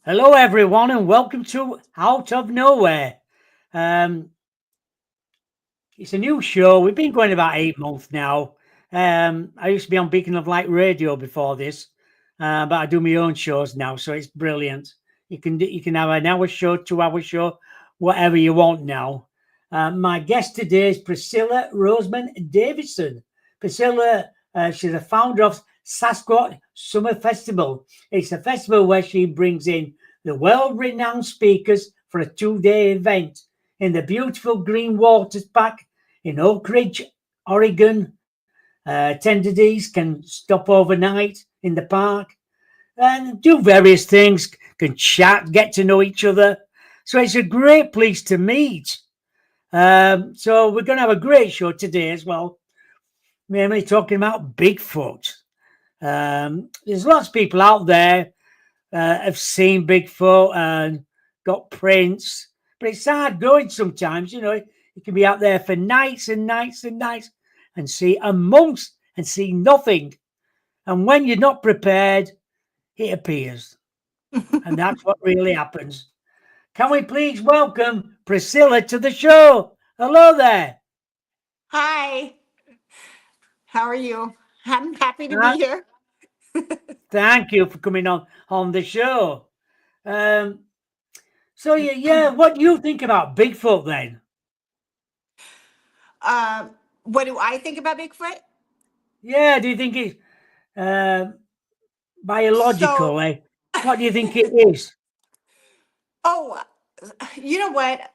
Hello, everyone, and welcome to Out of Nowhere. Um, it's a new show. We've been going about 8 months now. I used to be on Beacon of Light Radio before this, but I do my own shows now, so it's brilliant. You can have an hour show, 2 hour show, whatever you want now. My guest today is Priscilla Roseman Davidson. Priscilla, she's the founder of Sasquatch Summer Festival. It's a festival where she brings in the world-renowned speakers for a 2 day event in the beautiful Green Waters Park in Oak Ridge, Oregon. Attendees can stop overnight in the park and do various things, can chat, get to know each other. So it's a great place to meet. So we're going to have a great show today as well. Mainly talking about Bigfoot. There's lots of people out there have seen Bigfoot and got prints, but it's hard going sometimes. You can be out there for nights and nights and nights and see a month and see nothing. And when you're not prepared, it appears. And that's what really happens. Can we please welcome Priscilla to the show? Hello there. Hi, how are you? I'm happy to Uh, be here. Thank you for coming on the show. Um, so, what do you think about Bigfoot then? Uh, what do I think about Bigfoot? Yeah, do you think it's uh, So, biological? What do you think it is? oh, you know what?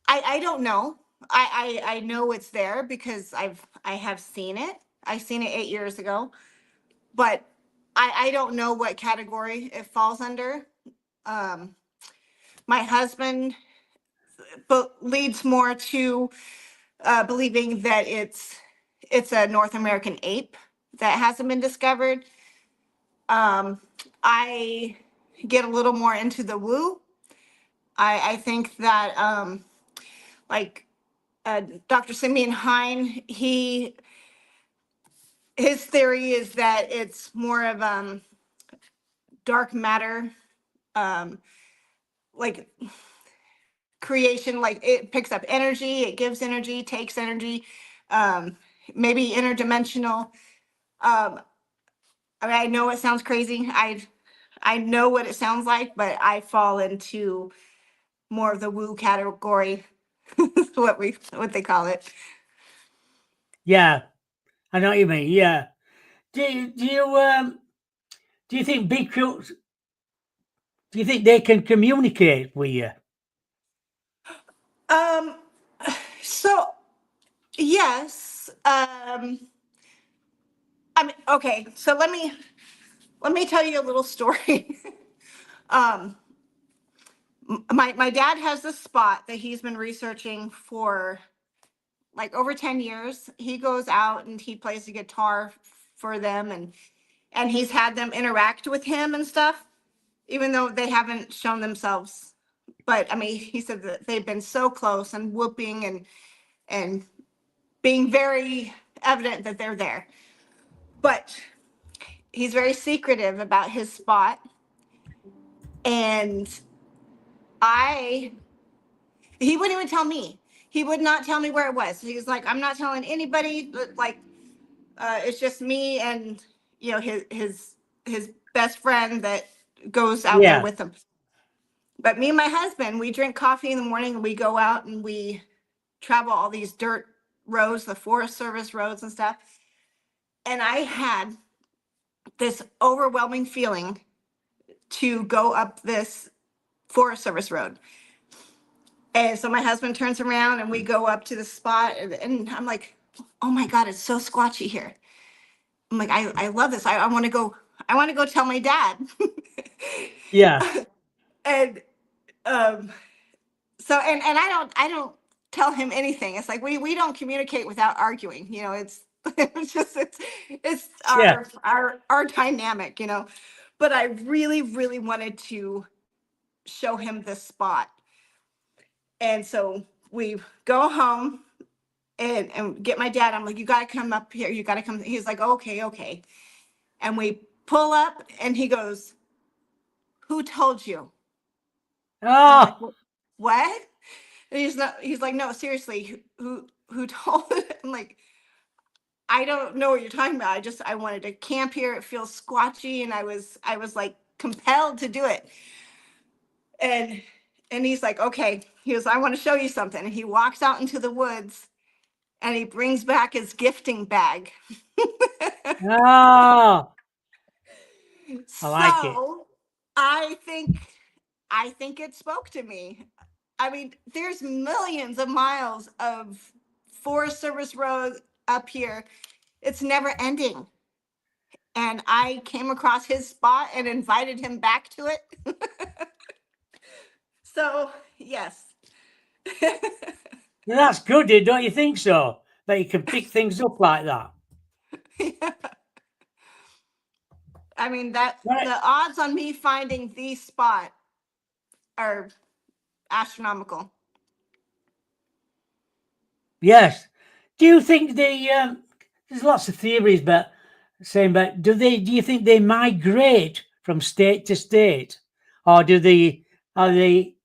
I don't know. I know it's there because I have seen it. I seen it 8 years ago, but I don't know what category it falls under. Um, my husband leads more to believing that it's a North American ape that hasn't been discovered. I get a little more into the woo. I think that like Dr. Simeon Hine, his theory is that it's more of dark matter, um, like creation, like it picks up energy, it gives energy, takes energy, um, maybe interdimensional. Um, I mean, I know it sounds crazy. I know what it sounds like, but I fall into more of the woo category, what they call it. Yeah, I know what you mean. Yeah. Do you think Bigfoot? Do you think they can communicate with you? Um, so yes. I mean, okay. So let me tell you a little story. um, my dad has this spot that he's been researching for like over 10 years. He goes out and he plays the guitar for them, and he's had them interact with him and stuff, even though they haven't shown themselves. But I mean, he said that they've been so close and whooping and being very evident that they're there. But he's very secretive about his spot. And I, he wouldn't even tell me. He would not tell me where it was. He was like, I'm not telling anybody. Like, it's just me and his best friend that goes out there Yeah. with him. But me and my husband, we drink coffee in the morning and we go out and we travel all these dirt roads, the Forest Service roads and stuff. And I had this overwhelming feeling to go up this Forest Service road. And so my husband turns around and we go up to the spot, and I'm like, oh my God, it's so squatchy here. I'm like, I love this. I want to go. I want to go tell my dad. Yeah. and um, so and I don't tell him anything. It's like we don't communicate without arguing. It's it's Yeah. our dynamic. But I really really wanted to show him this spot, and so we go home and get my dad. I'm like, you got to come up here. You got to come. He's like, okay, okay. And we pull up, and he goes, who told you? I'm like, Oh, what? And he's like, no, seriously, who told? I'm like, I don't know what you're talking about. I wanted to camp here. It feels squatchy, and I was like compelled to do it. And he's like, okay. He goes, I want to show you something. And he walks out into the woods, and he brings back his gifting bag. oh, I like it. So I think it spoke to me. I mean, there's millions of miles of Forest Service road up here. It's never ending. And I came across his spot and invited him back to it. So, yes. Yeah, that's good, don't you think so? That you can pick things up like that. I mean, that Right. the odds on me finding the spot are astronomical. Yes. Do you think they? There's lots of theories, but saying, but do you think they migrate from state to state, or are they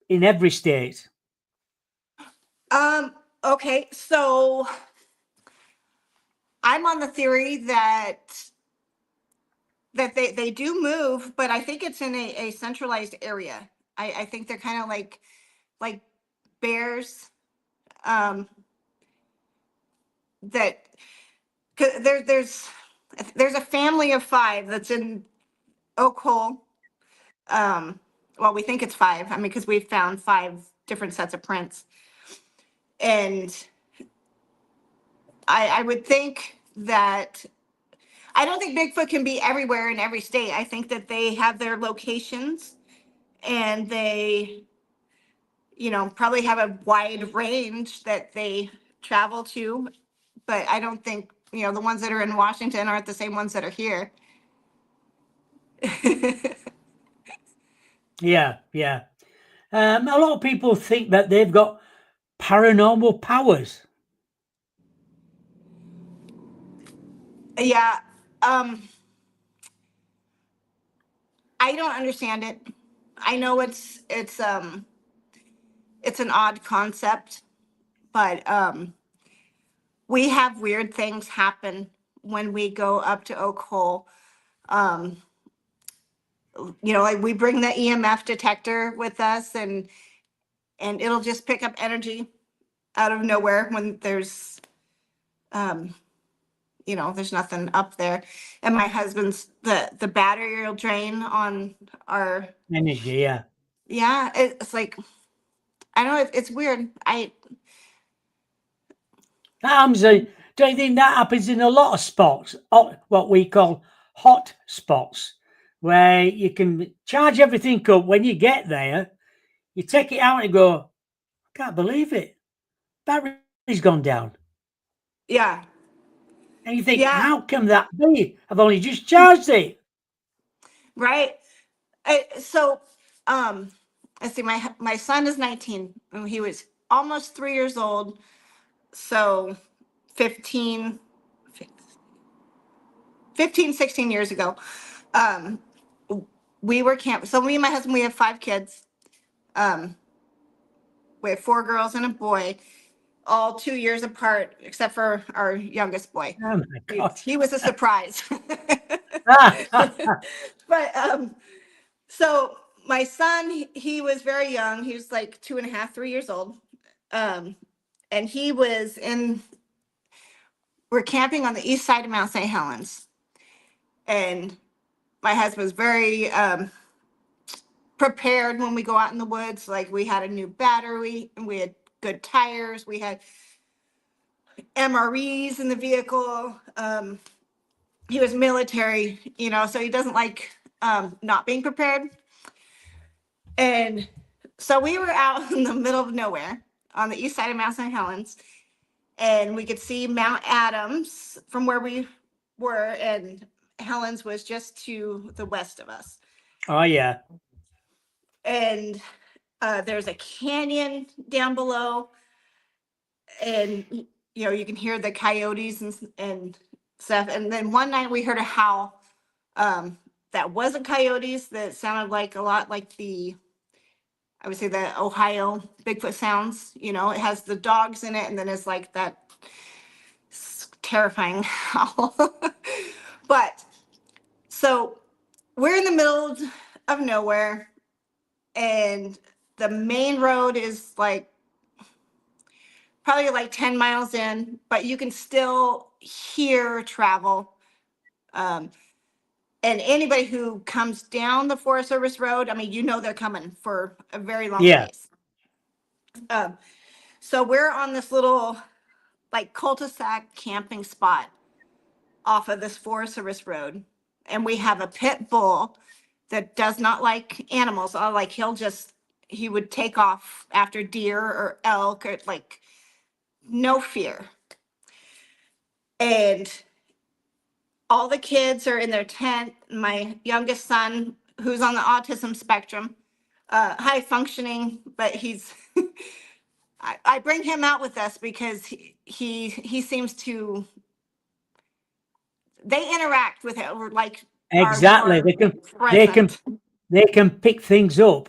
in every state? Um, okay, so I'm on the theory that they do move, but I think it's in a centralized area. I think they're kind of like bears. Um, that 'cause there's a family of five that's in Oak Hole. Um, well, we think it's five. I mean, because we've found five different sets of prints, and I would think that I don't think Bigfoot can be everywhere in every state. I think that they have their locations, and they, probably have a wide range that they travel to. But I don't think, the ones that are in Washington aren't the same ones that are here. Yeah, yeah. A lot of people think that they've got paranormal powers. Yeah. Um, I don't understand it. I know it's an odd concept, but we have weird things happen when we go up to Oak Hole. Um, like we bring the EMF detector with us, and it'll just pick up energy out of nowhere when um there's nothing up there. And my husband's the battery will drain on our. Energy, yeah. Yeah, it's like, I don't know, it's weird. I That happens, don't you think that happens in a lot of spots, what we call hot spots, where you can charge everything up when you get there, you take it out and go, I can't believe it, battery's gone down. Yeah. And you think, Yeah, how can that be? I've only just charged it. right. So, um, let's see. My son is 19, and he was almost 3 years old. So, 15, 16 years ago, um, we were camp. So me and my husband, we have 5 kids. Um, we have 4 girls and a boy, all 2 years apart, except for our youngest boy. Oh my God. He was a surprise. Ah, But so my son, he was very young. He was like 2.5, 3 years old. Um, and he was in, we're camping on the east side of Mount St. Helens. And my husband was very prepared when we go out in the woods. Like, we had a new battery, and we had good tires. We had MREs in the vehicle. He was military, so he doesn't like not being prepared. And so we were out in the middle of nowhere on the east side of Mount St. Helens, and we could see Mount Adams from where we were, and Helens was just to the west of us. oh yeah. And there's a canyon down below, and you can hear the coyotes and stuff. And then one night we heard a howl that wasn't coyotes, that sounded like a lot like I would say the Ohio Bigfoot sounds. You know, it has the dogs in it, and then it's like that terrifying howl. But so we're in the middle of nowhere, and the main road is like probably like 10 miles in, but you can still hear travel. Um, and anybody who comes down the Forest Service road, I mean, you know they're coming for a very long Yeah. ways. Um, so we're on this little like cul-de-sac camping spot off of this Forest Service road, and we have a pit bull that does not like animals. Like he would take off after deer or elk, or like no fear. And all the kids are in their tent. My youngest son, who's on the autism spectrum, high functioning, but he's I bring him out with us because he seems to, they interact with it, or like are Exactly. more They can present. they can pick things up.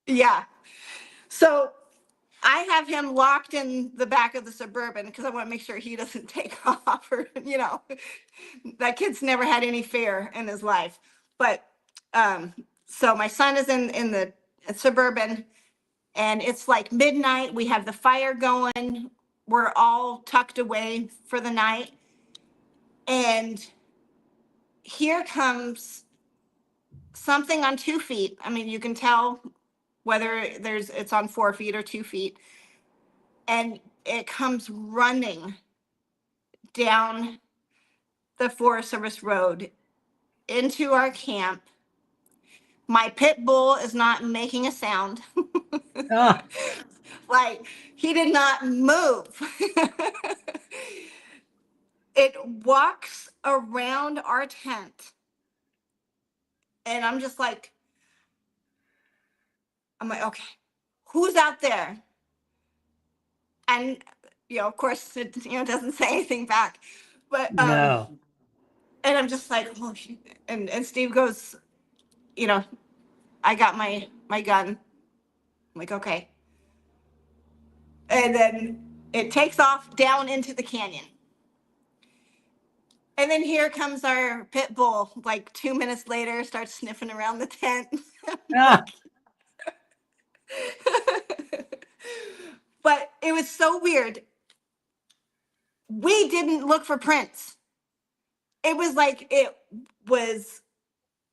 Yeah. So I have him locked in the back of the Suburban because I want to make sure he doesn't take off, or, that kid's never had any fear in his life. But so my son is in the Suburban, and it's like midnight. We have the fire going. We're all tucked away for the night. And here comes something on 2 feet. I mean, you can tell whether it's on 4 feet or 2 feet. And it comes running down the Forest Service road into our camp. My pit bull is not making a sound. Ah, Like, he did not move. It walks around our tent. And I'm like, okay, who's out there? And, of course, it, doesn't say anything back. But, no. and I'm just like, oh, shit. And Steve goes, you know, I got my gun. I'm like, okay. And then it takes off down into the canyon. And then here comes our pit bull, like 2 minutes later, starts sniffing around the tent. Ah, But it was so weird. We didn't look for prints. It was like it was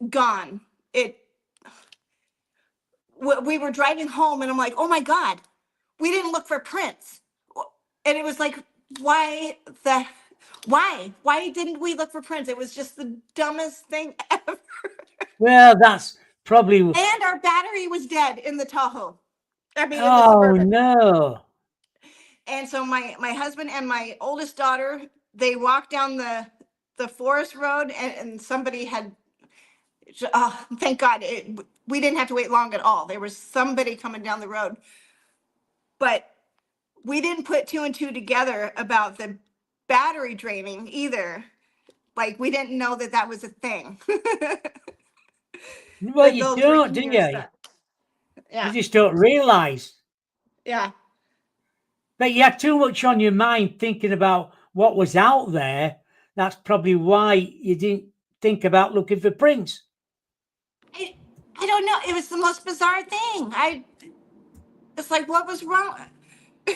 gone. We were driving home, and I'm like, oh my God, we didn't look for prints. And it was like, why the why didn't we look for prints? It was just the dumbest thing ever. well, that's probably. And our battery was dead in the Tahoe. I mean, in the Oh Suburban. no. And so my husband and my oldest daughter, they walked down the forest road, and somebody had, oh, thank God, we didn't have to wait long at all. There was somebody coming down the road. But we didn't put two and two together about the battery draining either. Like, we didn't know that was a thing. Well, With you those don't, do reindeer you? stuff. You Yeah. just don't realise. Yeah. But you had too much on your mind thinking about what was out there. That's probably why you didn't think about looking for prints. I don't know. It was the most bizarre thing. It's like, what was wrong? I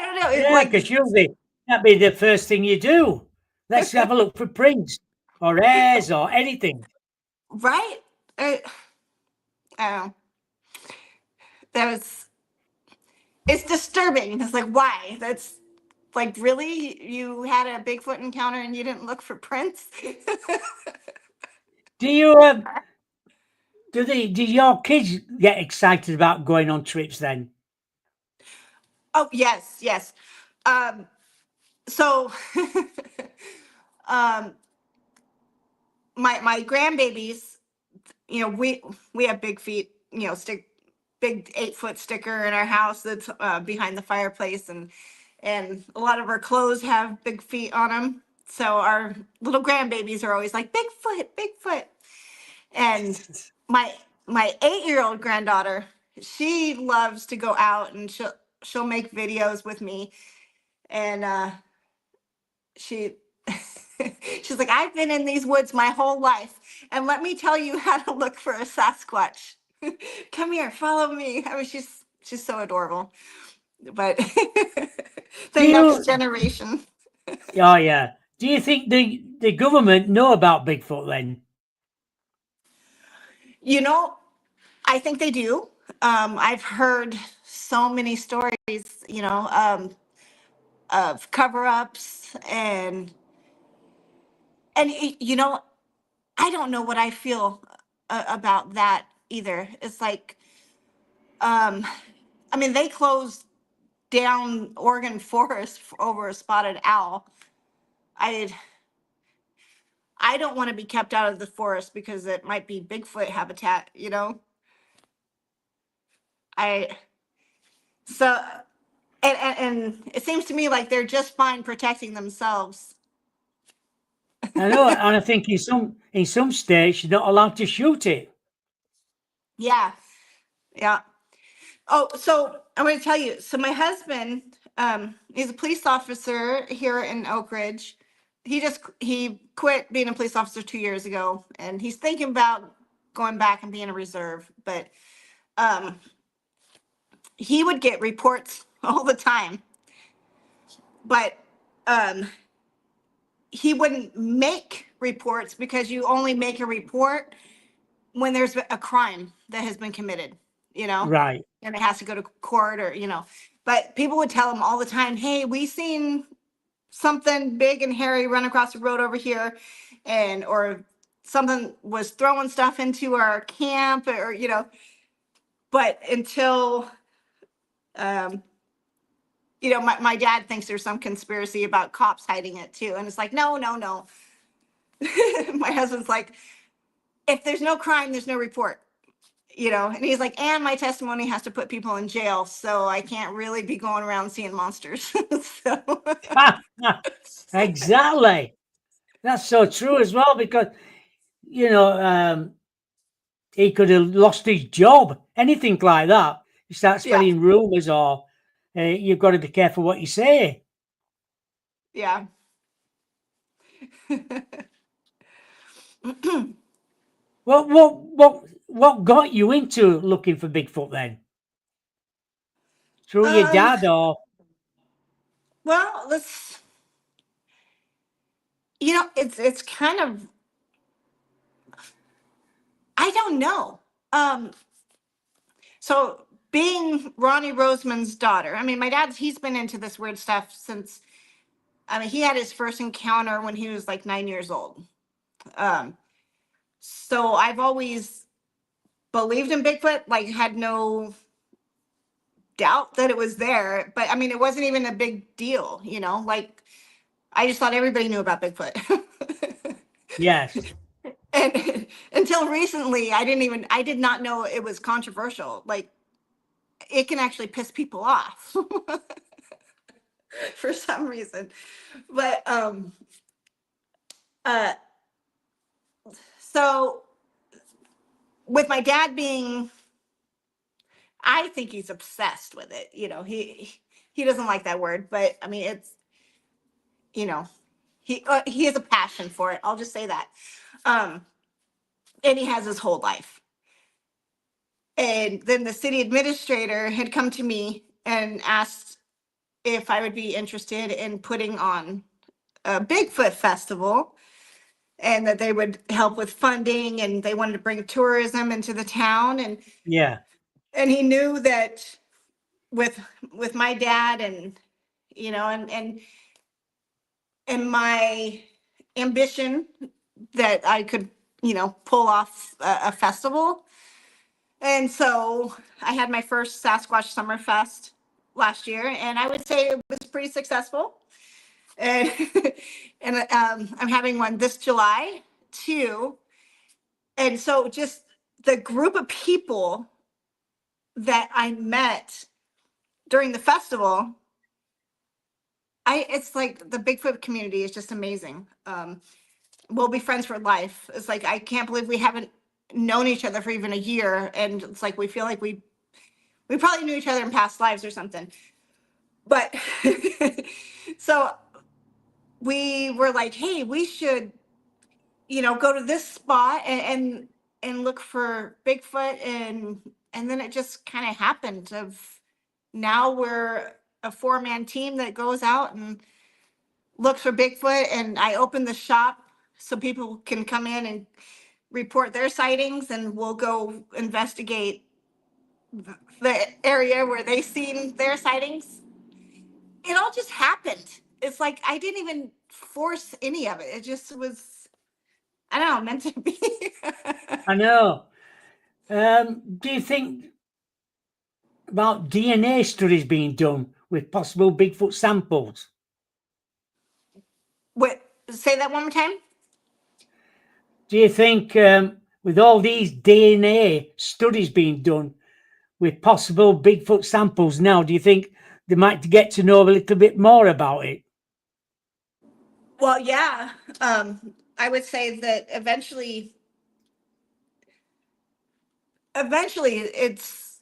don't know. It's Yeah, like, because usually that'd be the first thing you do. Let's have a look for prints or hairs or anything. right? I don't know. That was, it's disturbing. It's like, why? That's like, really? You had a Bigfoot encounter and you didn't look for prints? Do you do your kids get excited about going on trips then? Oh, yes, yes. Um, so, um, my grandbabies, we have big feet, big 8-foot sticker in our house that's behind the fireplace, and a lot of our clothes have big feet on them So our little grandbabies are always like, Bigfoot, Bigfoot. And my my 8-year-old granddaughter, she loves to go out and she'll make videos with me. And she she's like, I've been in these woods my whole life, and let me tell you how to look for a Sasquatch. Come here, follow me. I mean, she's so adorable. But the Do next you? generation. Oh yeah. Do you think the government know about Bigfoot then? You know, I think they do. I've heard so many stories, you know, of cover-ups you know, I don't know what I feel about that either. It's like, um, I mean, they closed down Oregon forest over a spotted owl. I I don't want to be kept out of the forest because it might be Bigfoot habitat, you know. I so and it seems to me like they're just fine protecting themselves. I know, and I think in some states you're not allowed to shoot it. Yeah, yeah. Oh, so I'm going to tell you. So my husband, he's a police officer here in Oak Ridge. He quit being a police officer 2 years ago, and he's thinking about going back and being a reserve. But um, he would get reports all the time, but um, he wouldn't make reports because you only make a report when there's a crime that has been committed, you know, Right. and it has to go to court or, you know, but people would tell him all the time, hey, we seen something big and hairy run across the road over here, and, or something was throwing stuff into our camp, or, you know, but until, um, you know, my dad thinks there's some conspiracy about cops hiding it too. And it's like, no, no, no. My husband's like, if there's no crime, there's no report. You know, and he's like, and my testimony has to put people in jail, so I can't really be going around seeing monsters. So Exactly. That's so true as well because you know he could have lost his job, anything like that. You start yeah, spreading rumors, or you've got to be careful what you say. yeah. What got you into looking for Bigfoot then? Through your um, dad, or well, let's, you know, it's kind of, I don't know. Um, so being Ronnie Roseman's daughter, I mean, my dad's, he's been into this weird stuff since, I mean, he had his first encounter when he was like 9 years old. Um, so I've always believed in Bigfoot, like had no doubt that it was there. But I mean, it wasn't even a big deal, you know, like I just thought everybody knew about Bigfoot. yes, And until recently, I did not know it was controversial. Like it can actually piss people off for some reason. But uh, so with my dad being, I think he's obsessed with it. You know, he doesn't like that word, but I mean, it's, you know, he has a passion for it. I'll just say that. Um, and he has his whole life. And then the city administrator had come to me and asked if I would be interested in putting on a Bigfoot festival, and that they would help with funding, and they wanted to bring tourism into the town. yeah, And he knew that with my dad, and you know, and my ambition, that I could, you know, pull off a festival. And so I had my first Sasquatch Summerfest last year, and I would say it was pretty successful. And and I'm having one this July too. And so just the group of people that I met during the festival, it's like the Bigfoot community is just amazing. We'll be friends for life. It's like, I can't believe we haven't known each other for even a year. And it's like, we feel like we probably knew each other in past lives or something. But so we were like, hey, we should, go to this spot and look for Bigfoot. And then it just kind of happened of now we're a 4-man team that goes out and looks for Bigfoot. And I open the shop so people can come in and report their sightings, and we'll go investigate the area where they seen their sightings. It all just happened. It's like I didn't even force any of it. It just was, I don't know, meant to be. I know. Do you think about DNA studies being done with possible Bigfoot samples? Wait, say that one more time. Do you think, with all these DNA studies being done with possible Bigfoot samples now, do you think they might get to know a little bit more about it? Well, yeah. I would say that eventually it's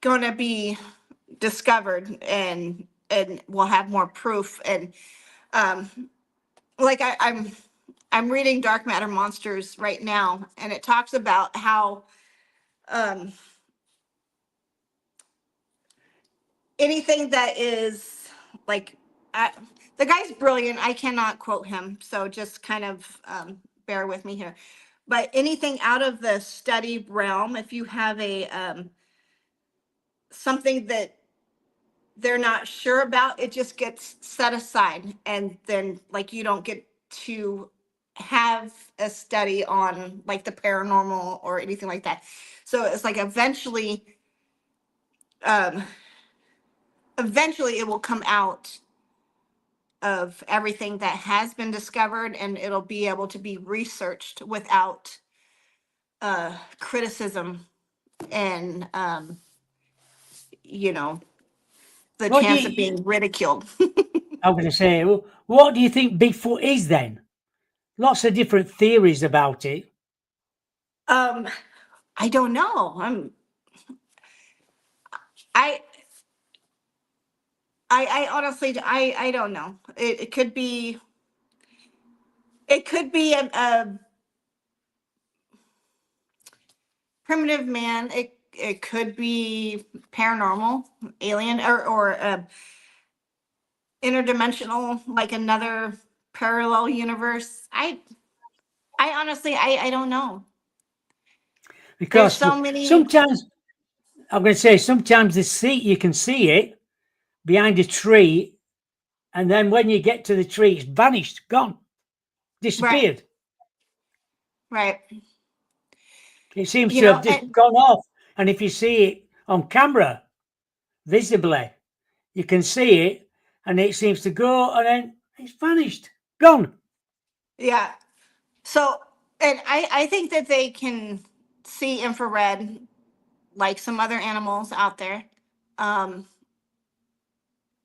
going to be discovered, and we'll have more proof. And um like I'm reading Dark Matter Monsters right now, and it talks about how um anything that is like, I, the guy's brilliant. I cannot quote him, so just kind of bear with me here. But anything out of the study realm, if you have a something that they're not sure about, it just gets set aside, and then like you don't get to have a study on like the paranormal or anything like that. So it's like um eventually it will come out of everything that has been discovered, and it'll be able to be researched without criticism and you know the What do chance of you, being ridiculed. I'm going to say, what do you think Bigfoot is then? Lots of different theories about it. um I don't know. I I honestly, I don't know. It could be, a primitive man. It could be paranormal, alien, or interdimensional, like another parallel universe. I honestly, I don't know. There's Because so many. sometimes, I'm going to say, sometimes you can see it behind a tree, and then when you get to the tree, it's vanished, gone, Right, disappeared. right. It seems to have just And gone off. And if you see it on camera visibly, you can see it, and it seems to go, and then it's vanished, gone. yeah. So, and I think that they can see infrared like some other animals out there. Um,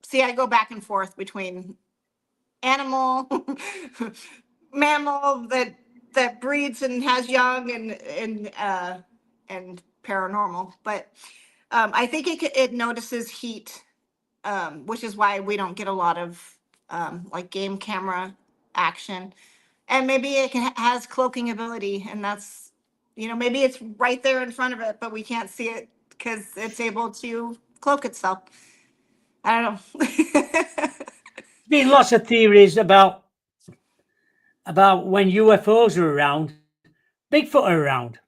See, I go back and forth between animal, mammal that breeds and has young, and paranormal. But I think it notices heat, which is why we don't get a lot of like game camera action. And maybe has cloaking ability, and that's, maybe it's right there in front of it, but we can't see it because it's able to cloak itself. I don't know. There's been lots of theories about when UFOs are around, Bigfoot are around.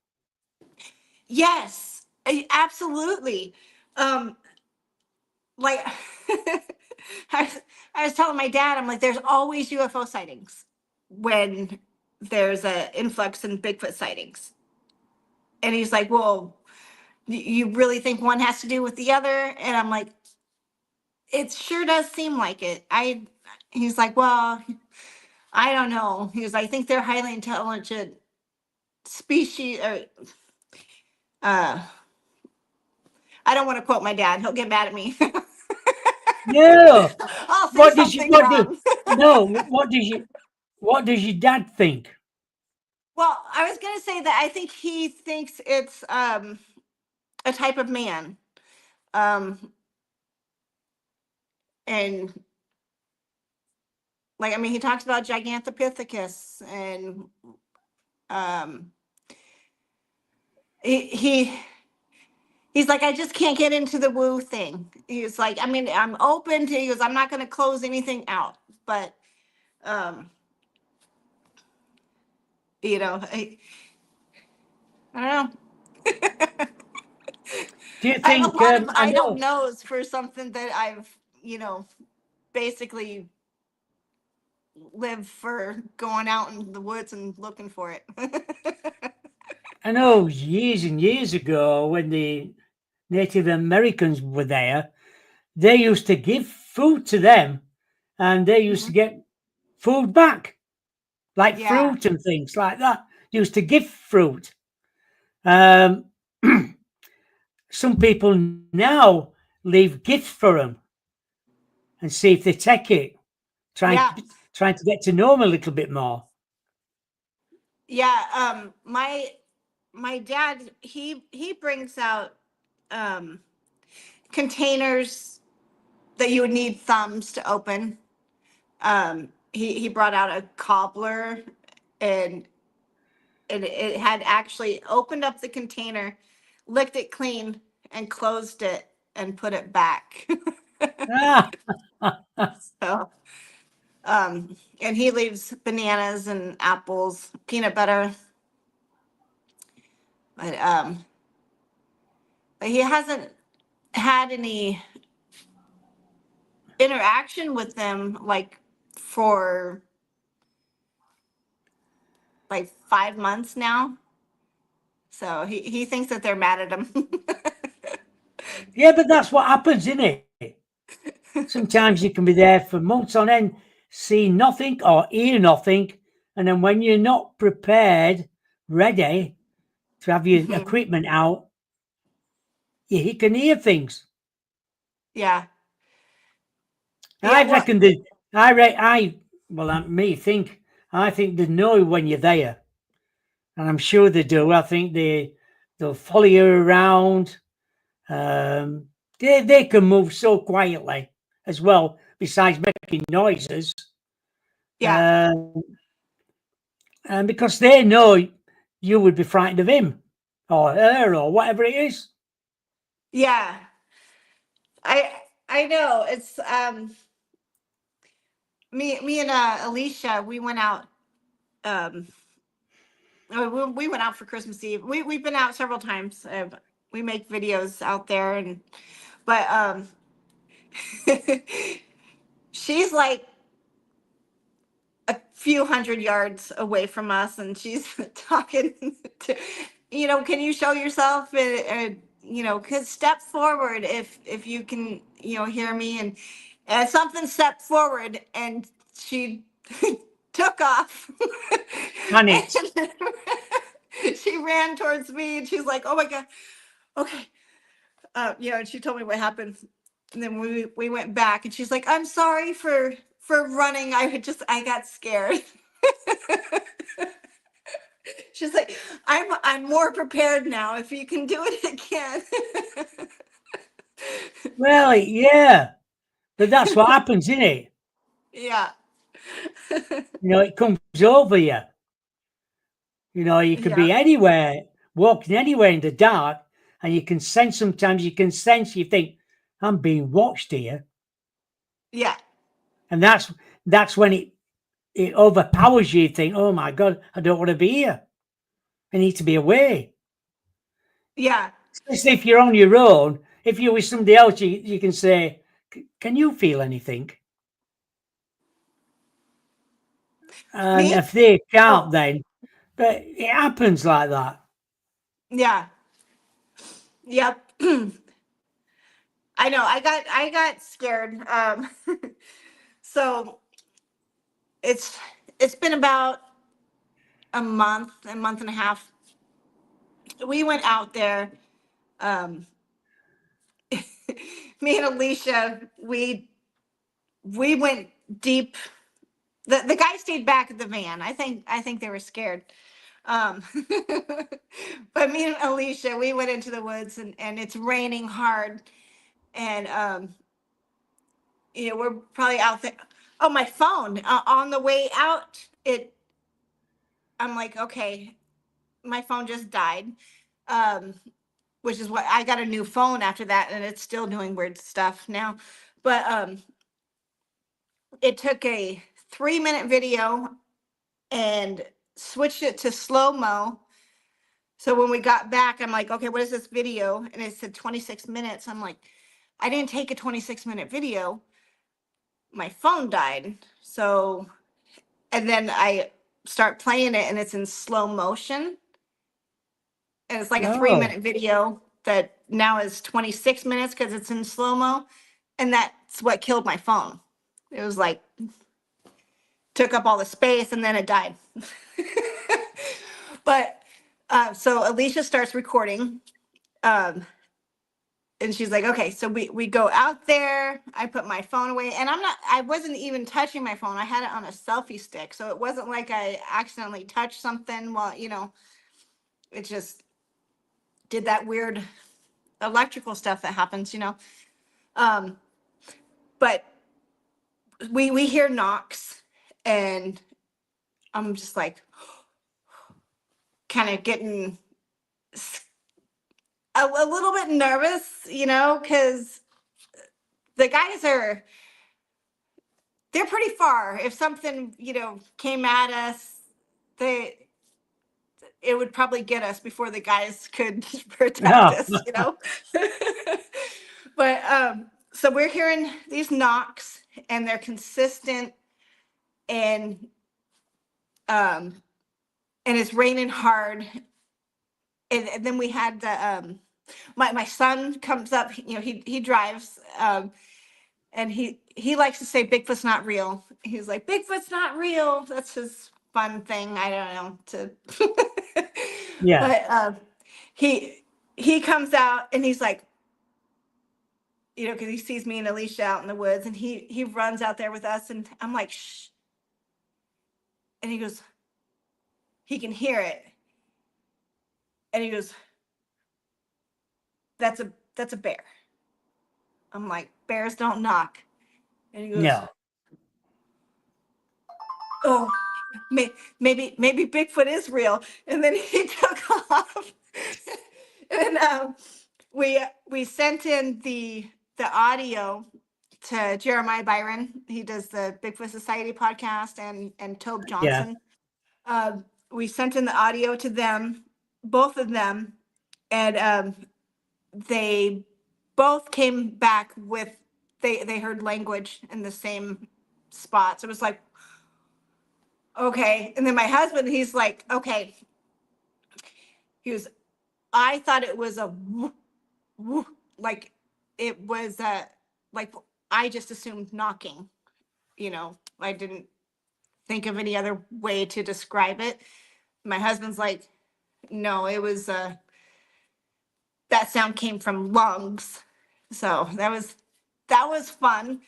Yes, absolutely. Um, like I was telling my dad, I'm like, there's always UFO sightings when there's a influx in Bigfoot sightings. And he's like, well, you really think one has to do with the other? And I'm like, it sure does seem like it. He's like, well, I don't know. He was like, I think they're highly intelligent species, or uh I don't want to quote my dad. He'll get mad at me. No. I'll say What does you something what do wrong. no, what does your dad think? Well, I was gonna say that I think he thinks it's a type of man. Um and like, I mean, he talks about Gigantopithecus, and um he he's like, I just can't get into the woo thing. He's like, I mean, I'm open to, he goes, I'm not gonna close anything out. But um, I don't know. Do you I have a think lot of I I don't know knows for something that I've, basically lived for going out in the woods and looking for it. I know years and years ago when the Native Americans were there, they used to give food to them and they used to Mhm. get food back, like Yeah, fruit and things like that. Used to give fruit. Um, some people now leave gifts for them and see if they take it, trying yeah, trying to get to know them a little bit more. yeah. My dad, he brings out um containers that you would need thumbs to open. He brought out a cobbler, and it had actually opened up the container, licked it clean, and closed it and put it back. Ah, So, and he leaves bananas and apples, peanut butter, but he hasn't had any interaction with them like for like 5 months now. So he thinks that they're mad at him. yeah, but that's what happens, isn't it? Sometimes you can be there for months on end, see nothing or hear nothing, and then when you're not prepared, ready to have your Mhm. equipment out, you can hear things. Yeah. I Yeah. Well, reckon that me think I think they know when you're there, and I'm sure they do. I think they'll follow you around. Um, they can move so quietly as well, besides making noises. yeah. Um, and because they know you would be frightened of him or her or whatever it is. Yeah. I I know. It's me and Alicia, we went out um we went out for Christmas Eve. We've been out several times. We make videos out there, and but she's like a few hundred yards away from us, and she's talking to, can you show yourself, and cause step forward if you can, hear me, and something stepped forward, and she took off. Panicked. And she ran towards me, and she's like, oh my god, okay. And she told me what happened. And then we went back, and she's like, I'm sorry for running. I got scared. She's like, I'm more prepared now. If you can do it again. Well, yeah, but that's what happens, isn't it? Yeah. It comes over you. You could Yeah. be anywhere, walking anywhere in the dark, and you can sense. Sometimes you can sense. You think, "I'm being watched here," Yeah. and that's when it overpowers you. You think, "Oh my God, I don't want to be here. I need to be away." Yeah. Especially if you're on your own. If you're with somebody else, you can say, "Can you feel anything?" And Me? if they can't, Oh, then but it happens like that. yeah. Yep. I know. I got scared. So it's it's been about a month and a half. We went out there. Um, Me and Alicia, we we went deep. The guy stayed back at the van. I think they were scared. Um, but me and Alicia, we went into the woods, and it's raining hard, and we're probably out there. Oh, my phone, on the way out, I'm like, okay, my phone just died. Um, which is what I got a new phone after that, and it's still doing weird stuff now. But it took a 3-minute video and switched it to slow mo. So when we got back, I'm like, okay, what is this video? And it said 26 minutes. I'm like, I didn't take a 26-minute video. My phone died. So, and then I start playing it, and it's in slow motion. And it's like a three Oh, minute video that now is 26 minutes because it's in slow mo. And that's what killed my phone. It was like, took up all the space, and then it died. But so Alicia starts recording. Um, and she's like, okay, so we go out there. I put my phone away, and I wasn't even touching my phone. I had it on a selfie stick. So it wasn't like I accidentally touched something while, it just did that weird electrical stuff that happens. Um, but we hear knocks, and I'm just like kind of getting a little bit nervous, because the guys they're pretty far. If something, came at us, they it would probably get us before the guys could protect no. us. But so we're hearing these knocks, and they're consistent, and um and it's raining hard. And then we had the my son comes up, he drives, and he likes to say Bigfoot's not real. He's like, Bigfoot's not real. That's his fun thing. I don't know to Yeah. but he comes out, and he's like, because he sees me and Alicia out in the woods, and he runs out there with us, and I'm like, shh. And he goes, he can hear it. And he goes, that's a bear. I'm like, bears don't knock. And he goes, No. oh, maybe Bigfoot is real. And then he took off. And we sent in the audio to Jeremiah Byron. He does the Bigfoot Society podcast, and Tobe Yeah. Johnson. We sent in the audio to them, both of them, and they both came back with they heard language in the same spots. It was like, okay. And then my husband, he's like, okay. He was, I thought it was a woo, woo, like it was like I just assumed knocking. I didn't think of any other way to describe it. My husband's like, no, it was that sound came from lungs. So that was fun.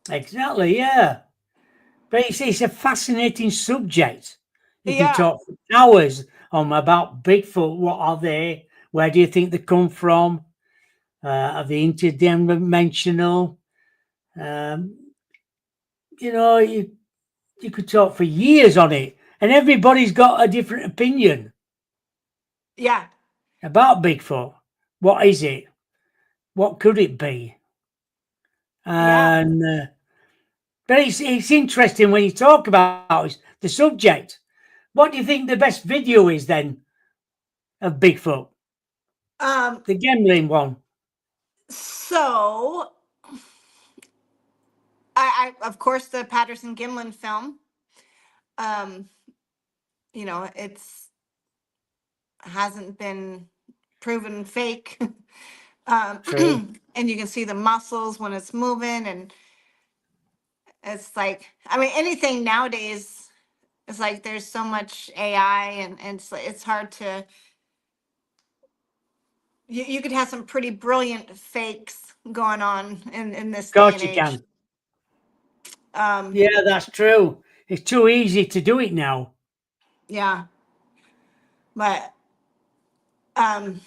Exactly. Yeah. But it's a fascinating subject. You can Yeah, talk for hours on about Bigfoot. What are they? Where do you think they come from? Are they interdimensional? Um, you could talk for years on it, and everybody's got a different opinion yeah, about Bigfoot. What is it? What could it be? yeah. And but it's interesting when you talk about the subject. What do you think the best video is then of Bigfoot? Um, The gambling one. so I of course the Patterson Gimlin film. Um, it's hasn't been proven fake. True. And you can see the muscles when it's moving, and it's like, I mean, anything nowadays, it's like there's so much AI, and it's hard to You could have some pretty brilliant fakes going on in this Of day course and you age. can. Um, Yeah, that's true. It's too easy to do it now. yeah, but um,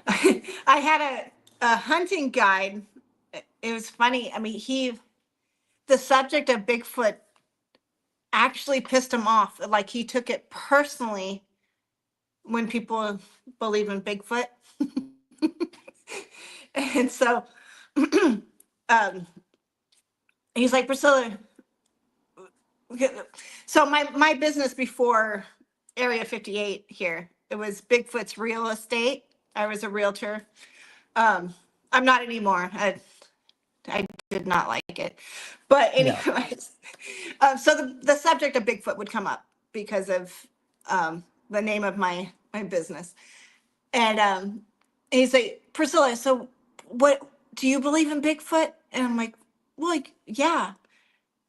I had a hunting guide. It was funny. I mean, the subject of Bigfoot actually pissed him off. Like he took it personally when people believe in Bigfoot. And so um, he's like, Priscilla, so my business before Area 58 here, it was Bigfoot's real estate. I was a realtor. Um, I'm not anymore. I did not like it. But No. anyways, so the subject of Bigfoot would come up because of the name of my business. And he's like, Priscilla, so what do you believe in Bigfoot? And I'm like, well, like, yeah.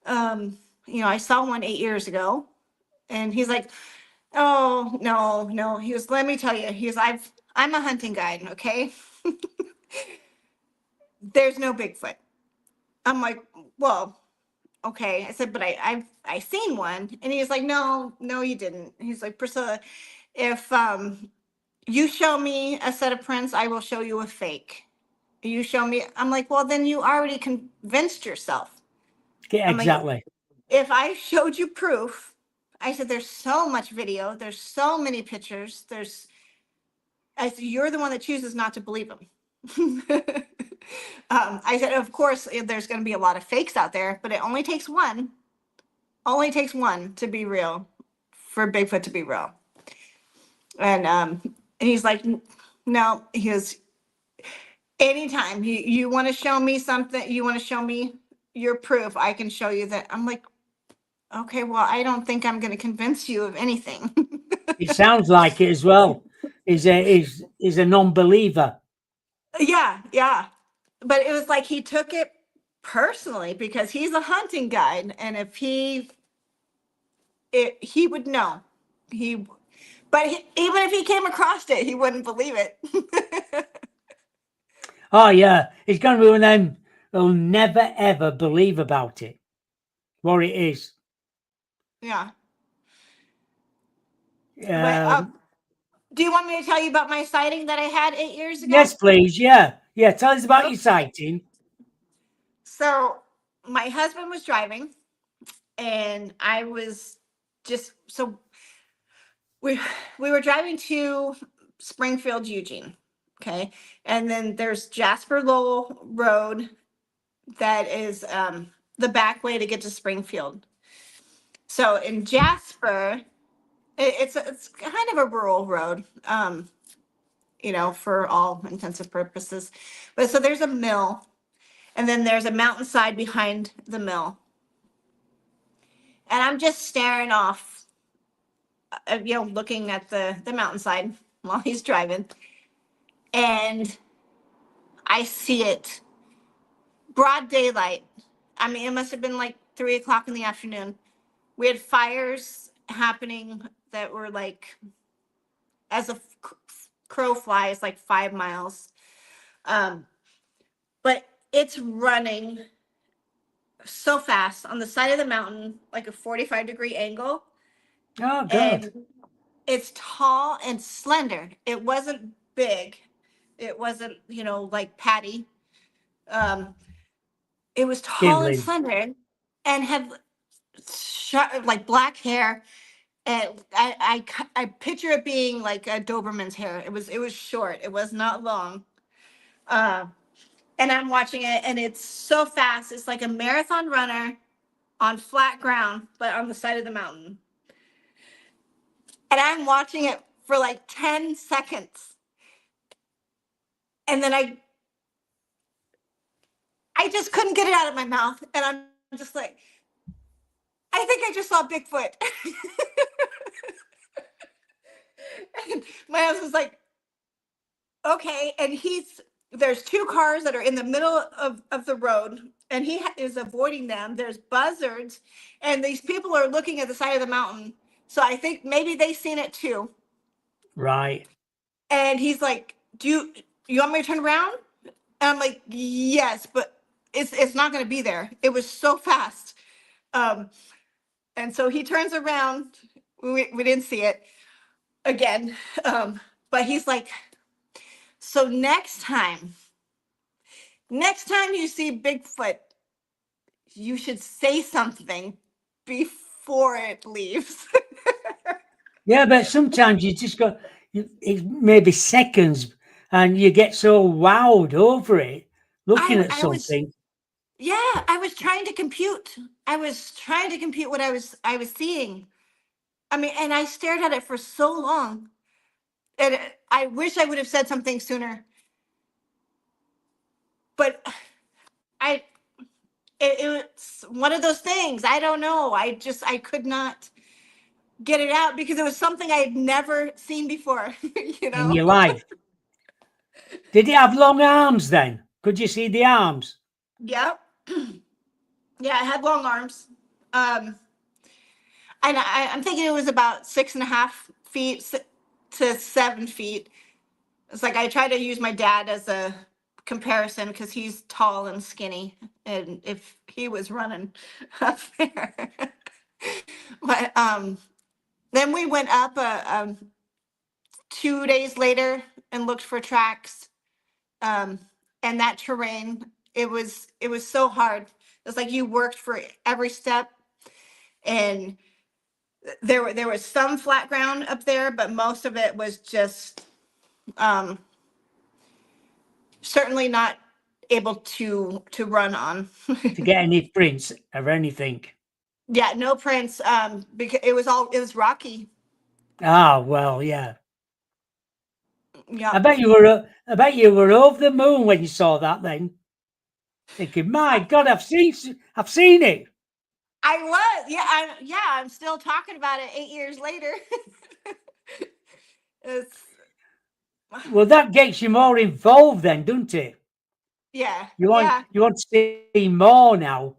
I saw one 8 years ago. And he's like, oh, no, no. He was, let me tell you, I'm a hunting guide, okay? There's no Bigfoot. I'm like, well, okay. I said, but I seen one. And he's like, no, no, you didn't. He's like, Priscilla, if you show me a set of prints, I will show you a fake. You show me, I'm like, well, then you already convinced yourself. Yeah, I'm like, exactly. if I showed you proof, I said, there's so much video, there's so many pictures, I said, you're the one that chooses not to believe them. I said, of course, there's going to be a lot of fakes out there, but it only takes one to be real, for Bigfoot to be real. And he's like, no, he goes, anytime you want to show me something, you want to show me your proof, I can show you that. I'm like, okay, well, I don't think I'm going to convince you of anything. It sounds like it as well. Is a non-believer. Yeah, yeah. But it was like he took it personally because he's a hunting guide, and if he would know. He, but even if he came across it, he wouldn't believe it. Oh yeah, it's going to be one of them who'll never ever believe about it. What it is. Yeah. But Um, do you want me to tell you about my sighting that I had 8 years ago? yes, please. Yeah, yeah. Tell us about Oh, your sighting. so my husband was driving, and I was just so we we were driving to Springfield, Eugene. Okay, and then there's Jasper Lowell Road that is the back way to get to Springfield. So in Jasper, it's kind of a rural road, for all intensive purposes. But so there's a mill, and then there's a mountainside behind the mill, and I'm just staring off, looking at the mountainside while he's driving, and I see it broad daylight. I mean, it must have been like 3 o'clock in the afternoon. We had fires happening that were like, as a crow flies, like 5 miles. Um, but it's running so fast on the side of the mountain, like a 45-degree angle. Oh, good. And it's tall and slender. It wasn't big. It wasn't, like Patty. Um, it was tall and Giggling. slender and had like black hair. And I picture it being like a Doberman's hair. It was short. It was not long. Uh, and I'm watching it, and it's so fast. It's like a marathon runner on flat ground, but on the side of the mountain. And I'm watching it for like 10 seconds. And then I just couldn't get it out of my mouth. And I'm just like, I think I just saw Bigfoot. And my husband's like, okay. And there's two cars that are in the middle of the road, and he is avoiding them. There's buzzards, and these people are looking at the side of the mountain. So I think maybe they seen it too. Right. And he's like, you want me to turn around? And I'm like, yes, but it's not going to be there. It was so fast. Um, and so he turns around. We didn't see it again. But he's like, so next time you see Bigfoot, you should say something before it leaves. Yeah, but sometimes you just got it maybe seconds, and you get so wowed over it, looking at I was something. yeah, I was trying to compute. I was trying to compute what I was seeing. I mean, and I stared at it for so long. And I wish I would have said something sooner. But I it's one of those things. I don't know. I could not get it out because it was something I had never seen before, you In know? your life. Did it have long arms then? Could you see the arms? Yeah. Yeah, it had long arms. Um, and I'm thinking it was about 6.5 feet to 7 feet. It's like I try to use my dad as a comparison because he's tall and skinny, and if he was running up there, but then we went up 2 days later and looked for tracks, um, and that terrain it was so hard. It's like you worked for every step, and there was some flat ground up there, but most of it was just um, certainly not able to run on. To get any prints of anything? Yeah, no prints. Because it was rocky. Ah, well, yeah. Yep. I bet you were over the moon when you saw that then, thinking, "My I, God, I've seen it." I was. I'm still talking about it 8 years later. It's Well, that gets you more involved then, doesn't it? yeah, You want yeah. you want to see more now.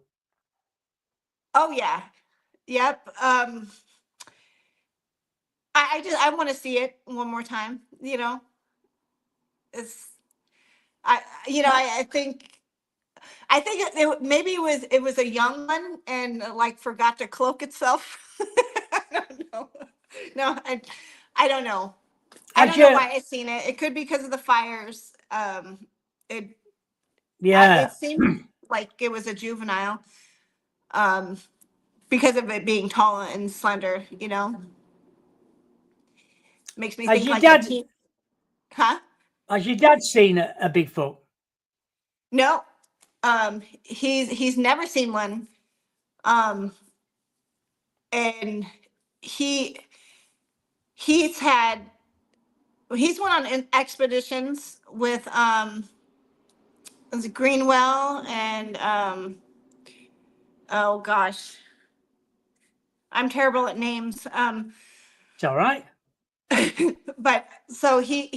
Oh yeah. Yep. I want to see it one more time. It's I I think maybe it was a young one and like forgot to cloak itself. I don't know. No, I don't know. I As don't know you, why I seen it. It could be because of the fires. It it yeah. seemed like it was a juvenile. Um, because of it being tall and slender. Makes me Has think your like a dad teen. Huh? has your dad seen a Bigfoot? No. He's never seen one. Um, and he he's had he's went on expeditions with was it Greenwell and oh gosh, I'm terrible at names. It's all right. But so he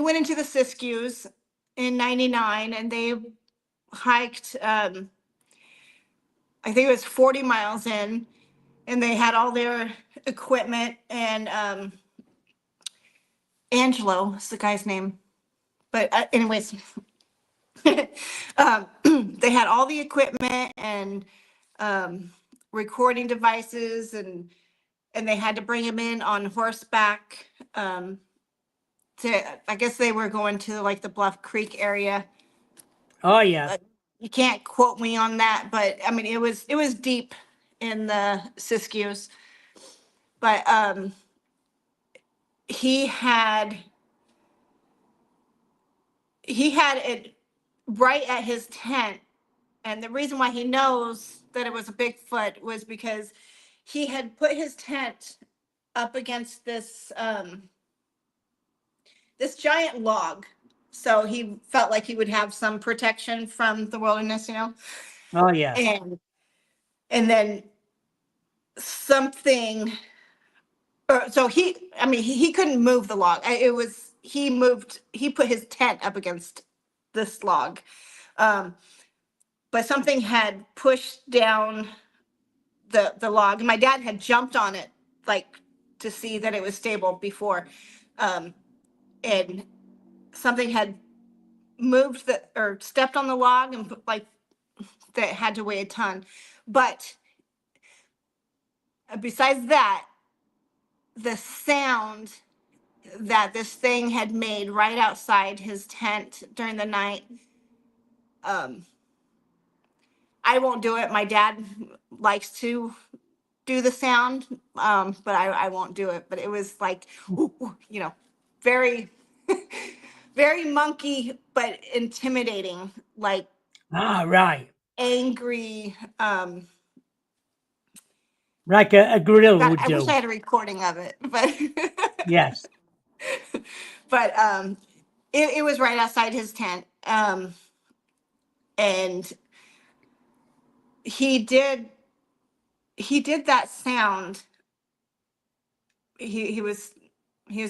went into the Siskiyous in '99, and they hiked. I think it was 40 miles in, and they had all their equipment. And Angelo is the guy's name. But anyways, they had all the equipment and um, recording devices, and they had to bring him in on horseback. To I guess they were going to like the Bluff Creek area. Oh yeah. Uh, you can't quote me on that, but I mean it was deep in the Siskiyous. But he had he had it right at his tent, and the reason why he knows that it was a Bigfoot was because he had put his tent up against this giant log, so he felt like he would have some protection from the wilderness. Oh yeah. And then something, so he couldn't move the log. It was he put his tent up against this log, um, but something had pushed down the log. My dad had jumped on it, like, to see that it was stable before, um, and something had moved or stepped on the log and like that had to weigh a ton. But besides that, the sound that this thing had made right outside his tent during the night, I won't do it. My dad likes to do the sound, but I won't do it. But it was like, ooh, you know, very, very monkey, but intimidating, like Right. angry. Like a gorilla God, would I wish I do. had a recording of it, but Yes. but it was right outside his tent, and he did that sound. He was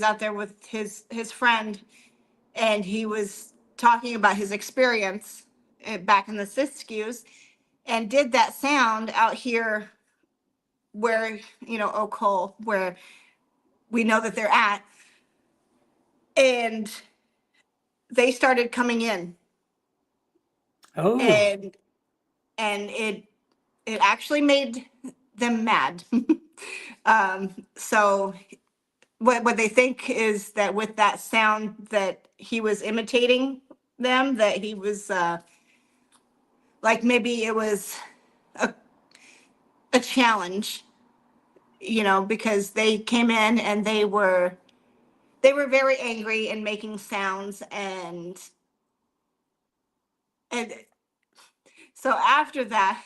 out there with his friend, and he was talking about his experience back in the Siskiyous, and did that sound out here where, you know, Oak Hole, where we know that they're at, and they started coming in, Oh, and it actually made them mad. So what they think is that with that sound that he was imitating them, that he was like maybe it was a, a challenge, you know, because they came in and they were very angry and making sounds, and so after that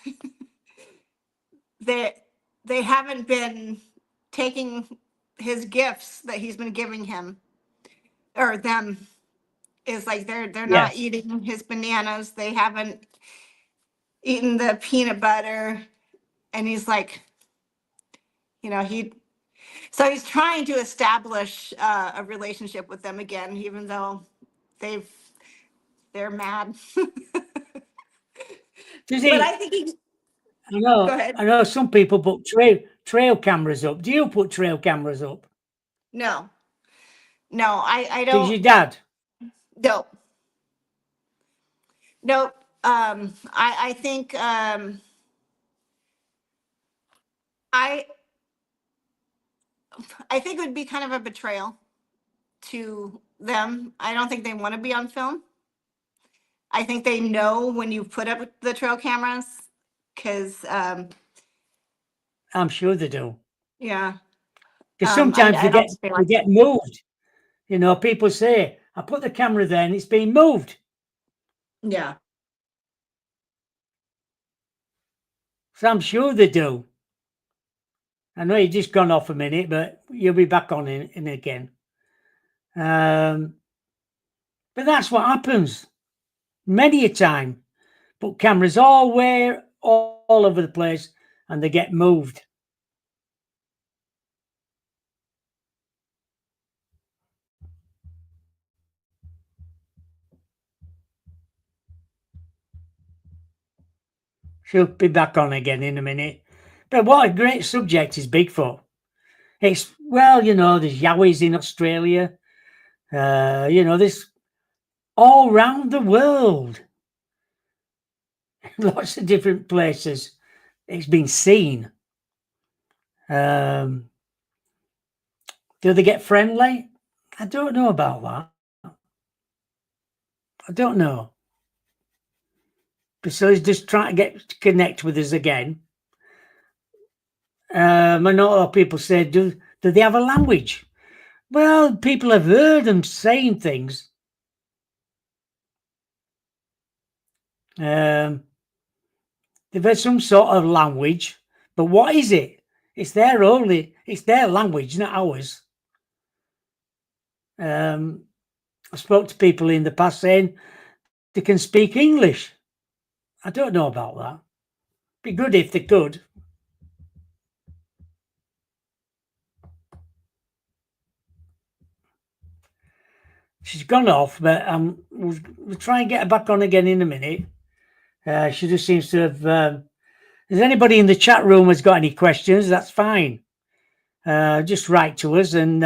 they they haven't been taking his gifts that he's been giving him or them. Is like they're not yes. eating his bananas, they haven't eaten the peanut butter, and he's like, you know, he's trying to establish a relationship with them again, even though they've they're mad. Does But he? I think he I go know. ahead. I know some people put trail cameras up. Do you put trail cameras up? No, no, I Does don't. your dad? No, no. I think I I think it would be kind of a betrayal to them. I don't think they want to be on film. I think they know when you put up the trail cameras, because I'm sure they do. yeah, Because sometimes I don't think they they like get it. moved. You know, people say, "I put the camera there and it's been moved." Yeah, So I'm sure they do. I know you've just gone off a minute, but you'll be back on in again. But that's what happens many a time. Put cameras all over the place, and they get moved. She'll be back on again in a minute. But what a great subject is Bigfoot. It's, well, you know, there's Yowies in Australia. You know, there's all round the world. Lots of different places it's been seen. Do they get friendly? I don't know about that. I don't know. So he's just trying to connect with us again. I know a lot of people say, do they have a language? Well, people have heard them saying things. They've had some sort of language, but what is it? It's their language, not ours. I spoke to people in the past saying they can speak English. I don't know about that. Be good if they could. She's gone off, but we'll try and get her back on again in a minute. She just seems to have. If anybody in the chat room has got any questions, that's fine. Just write to us and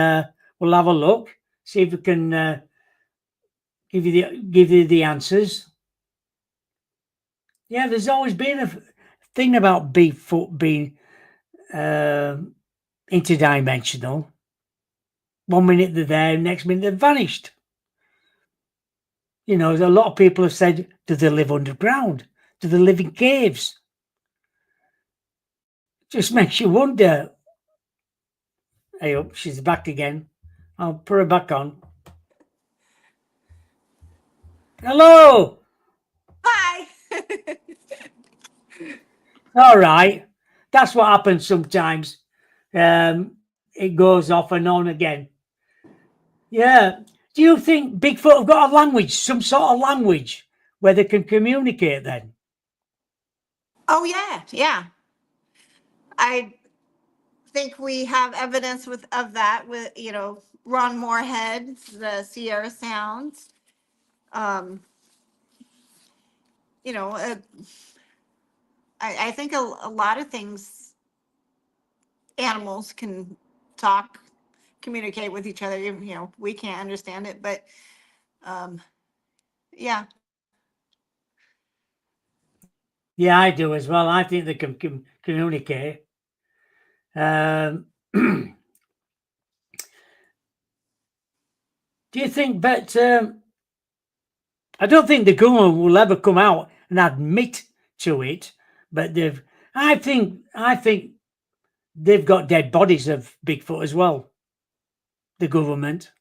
we'll have a look, see if we can give you the answers. Yeah, there's always been a thing about Bigfoot being um interdimensional. One minute they're there, next minute they've vanished. You know, a lot of people have said, do they live underground? Do they live in caves? Just makes you wonder. Hey, up, she's back again. I'll put her back on. Hello. Hi. All right. That's what happens sometimes. It goes off and on again. Yeah. Do you think Bigfoot have got a language, some sort of language where they can communicate then? Oh yeah, yeah. I think we have evidence with of that with Ron Moorhead, the Sierra Sounds. Um, you know, uh, I think a lot of things animals can talk, communicate with each other. We can't understand it, but um, yeah, Yeah, I do as well. I think they can communicate. Um, do you think, but I don't think the government will ever come out and admit to it, but I think they've got dead bodies of Bigfoot as well, the government,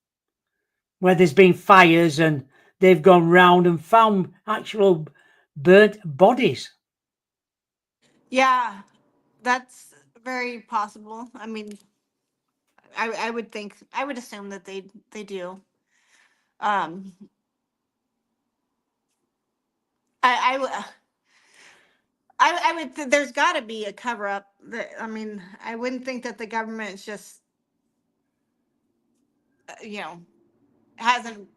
where there's been fires and they've gone round and found actual burnt bodies. yeah, that's very possible. I mean, I would think, I would assume that they do. Um, I, I, w- I would. There's got to be a cover up. That I mean, I wouldn't think that the government is just you know hasn't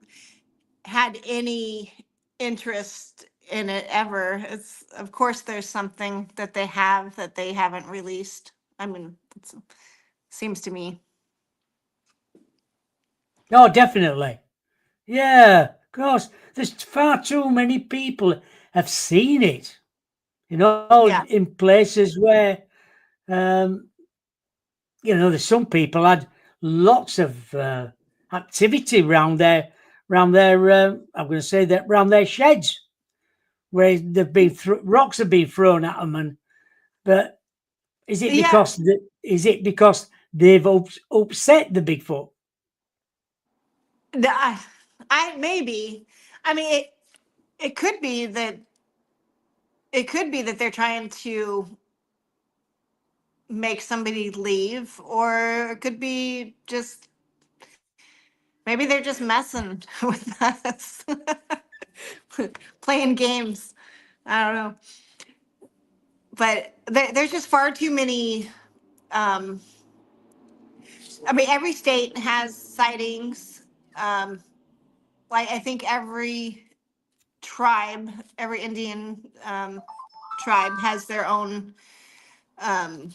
had any interest in it ever. It's of course there's something that they have that they haven't released. I mean, it seems to me. Oh, definitely. Yeah, of course. There's far too many people have seen it, Yeah, in places where, um, there's some people had lots of activity around their, I'm going to say that around their sheds where they've been rocks have been thrown at them, but yeah. is it because they've upset the Bigfoot? I maybe. I mean, it could be that they're trying to make somebody leave, or it could be just maybe they're just messing with us, playing games. I don't know, but there's just far too many. Um, I mean, every state has sightings. Um, like I think every tribe, every Indian tribe has their own um,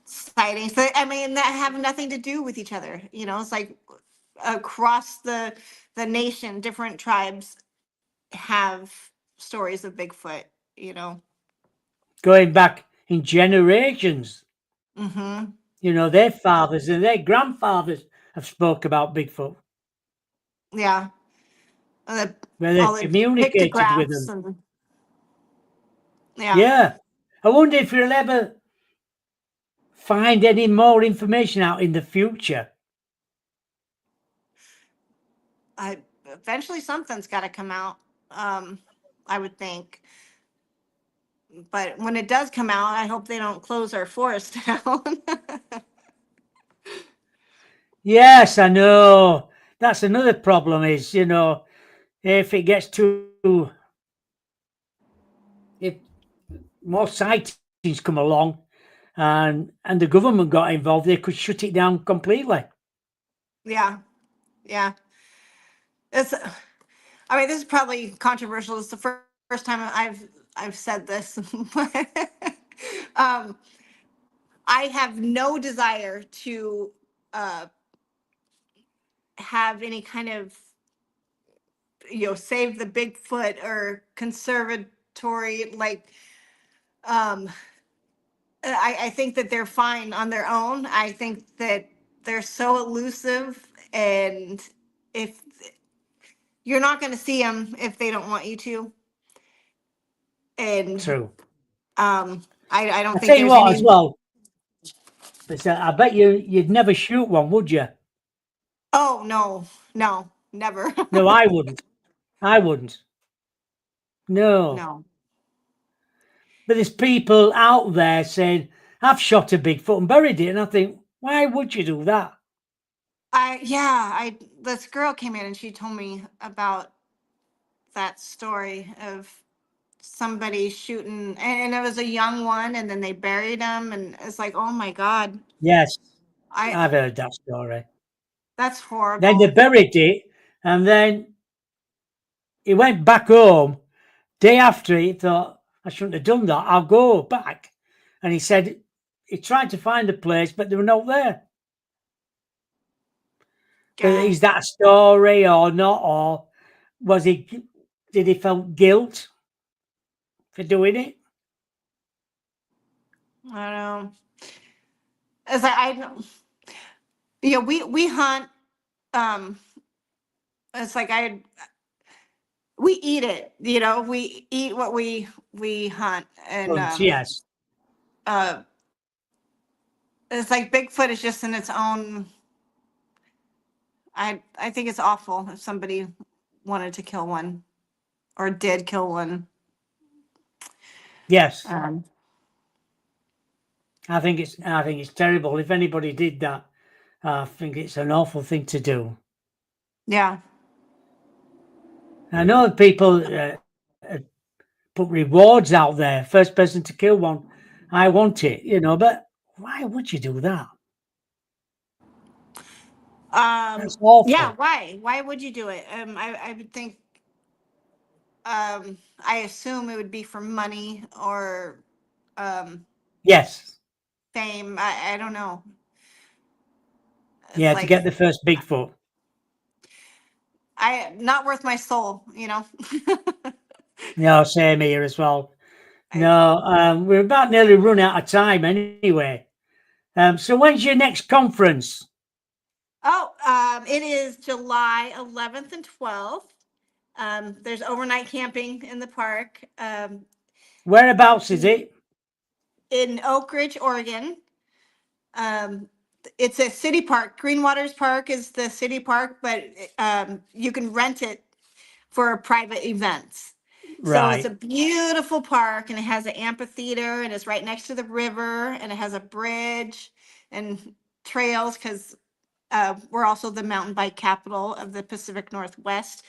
sightings. So, I mean, that have nothing to do with each other. It's like across the nation, different tribes have stories of Bigfoot. You know. Going back in generations, Mm-hmm. their fathers and their grandfathers have spoke about Bigfoot, Yeah. Uh, where they've all the communicated with pictographs them. and yeah. Yeah. I wonder if you'll ever find any more information out in the future. I eventually something's got to come out. Um, I would think, but when it does come out, I hope they don't close our forest down. Yes, I know. That's another problem is, if it gets if more sightings come along and the government got involved, they could shut it down completely. Yeah, yeah. It's. I mean, this is probably controversial. It's the first time I've said this, but um, I have no desire to uh, have any kind of save the Bigfoot or conservatory. Like, um, I think that they're fine on their own. I think that they're so elusive, and if you're not going to see them if they don't want you to, and True. I don't I think tell you there's what, as any. well. I bet you'd never shoot one, would you? Oh no, no, never. No, I wouldn't. I wouldn't. No. No. But there's people out there saying, I've shot a Bigfoot and buried it. And I think, why would you do that? I this girl came in and she told me about that story of somebody shooting, and it was a young one, and then they buried him, and it's like, oh my God, Yes, I I've heard that story. that's Then they horrible. buried it, and then he went back home. Day after, he thought, I shouldn't have done that. I'll go back. And he said he tried to find a place, but they were not there. But God, is that a story or not? Or was he, did he felt guilt for doing it? I don't know. It's like we hunt. Um, it's like we eat it. We eat what we hunt, and Yes. uh, it's like Bigfoot is just in its own. I think it's awful if somebody wanted to kill one or did kill one. Yes. Um, I think it's terrible. If anybody did that, I think it's an awful thing to do. yeah. I know people put rewards out there. First person to kill one, I want it. But why would you do that? That's Yeah. awful. Why would you do it? I would think. I assume it would be for money or um Yes. fame. I don't know. It's Yeah, to like get the first Bigfoot. I not worth my soul. No, same here as well. I No, we're about nearly run out of time anyway. So when's your next conference? It is July 11th and 12th. There's overnight camping in the park. Whereabouts is it? In Oak Ridge, Oregon. Um, it's a city park. Green Waters Park is the city park, but you can rent it for private events. So it's a Right. beautiful park, and it has an amphitheater, and it's right next to the river, and it has a bridge and trails because we're also the mountain bike capital of the Pacific Northwest.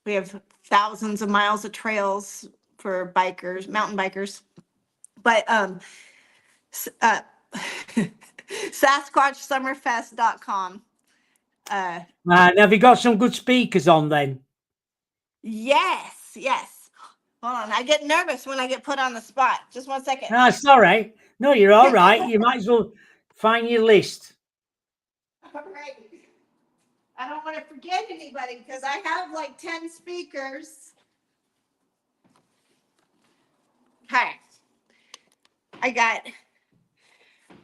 We have thousands of miles of trails for bikers, mountain bikers. But uh, SasquatchSummerfest.com. And have you got some good speakers on then? Yes, yes. Hold on. I get nervous when I get put on the spot. Just 1 second. No, sorry. No, you're all right. You might as well find your list. All right. I don't want to forget anybody because I have like 10 speakers. Okay. I got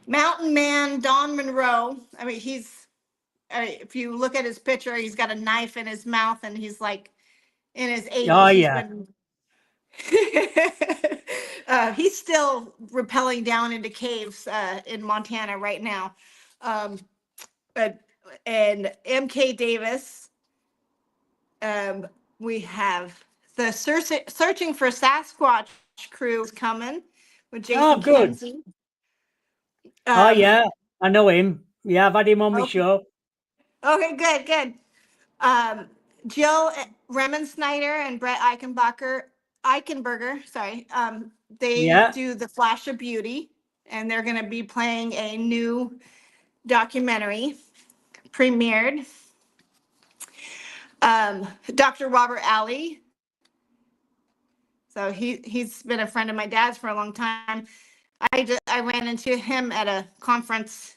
Mountain Man Don Monroe. I mean, if you look at his picture, he's got a knife in his mouth and he's like in his Oh 80s. yeah. He's still rappelling down into caves in Montana right now. Um, but, and MK Davis. We have the Searching for Sasquatch crew is coming with Oh Jason good. Kenzie. Oh Um, yeah. I know him. Yeah, I've had him on my okay, show. okay, good, good. Um, Jill Remensnyder and Brett Eichenberger, sorry. They Yeah. do The Flash of Beauty, and they're going to be playing a new documentary premiered. Dr. Robert Alley. So he's been a friend of my dad's for a long time. I ran into him at a conference,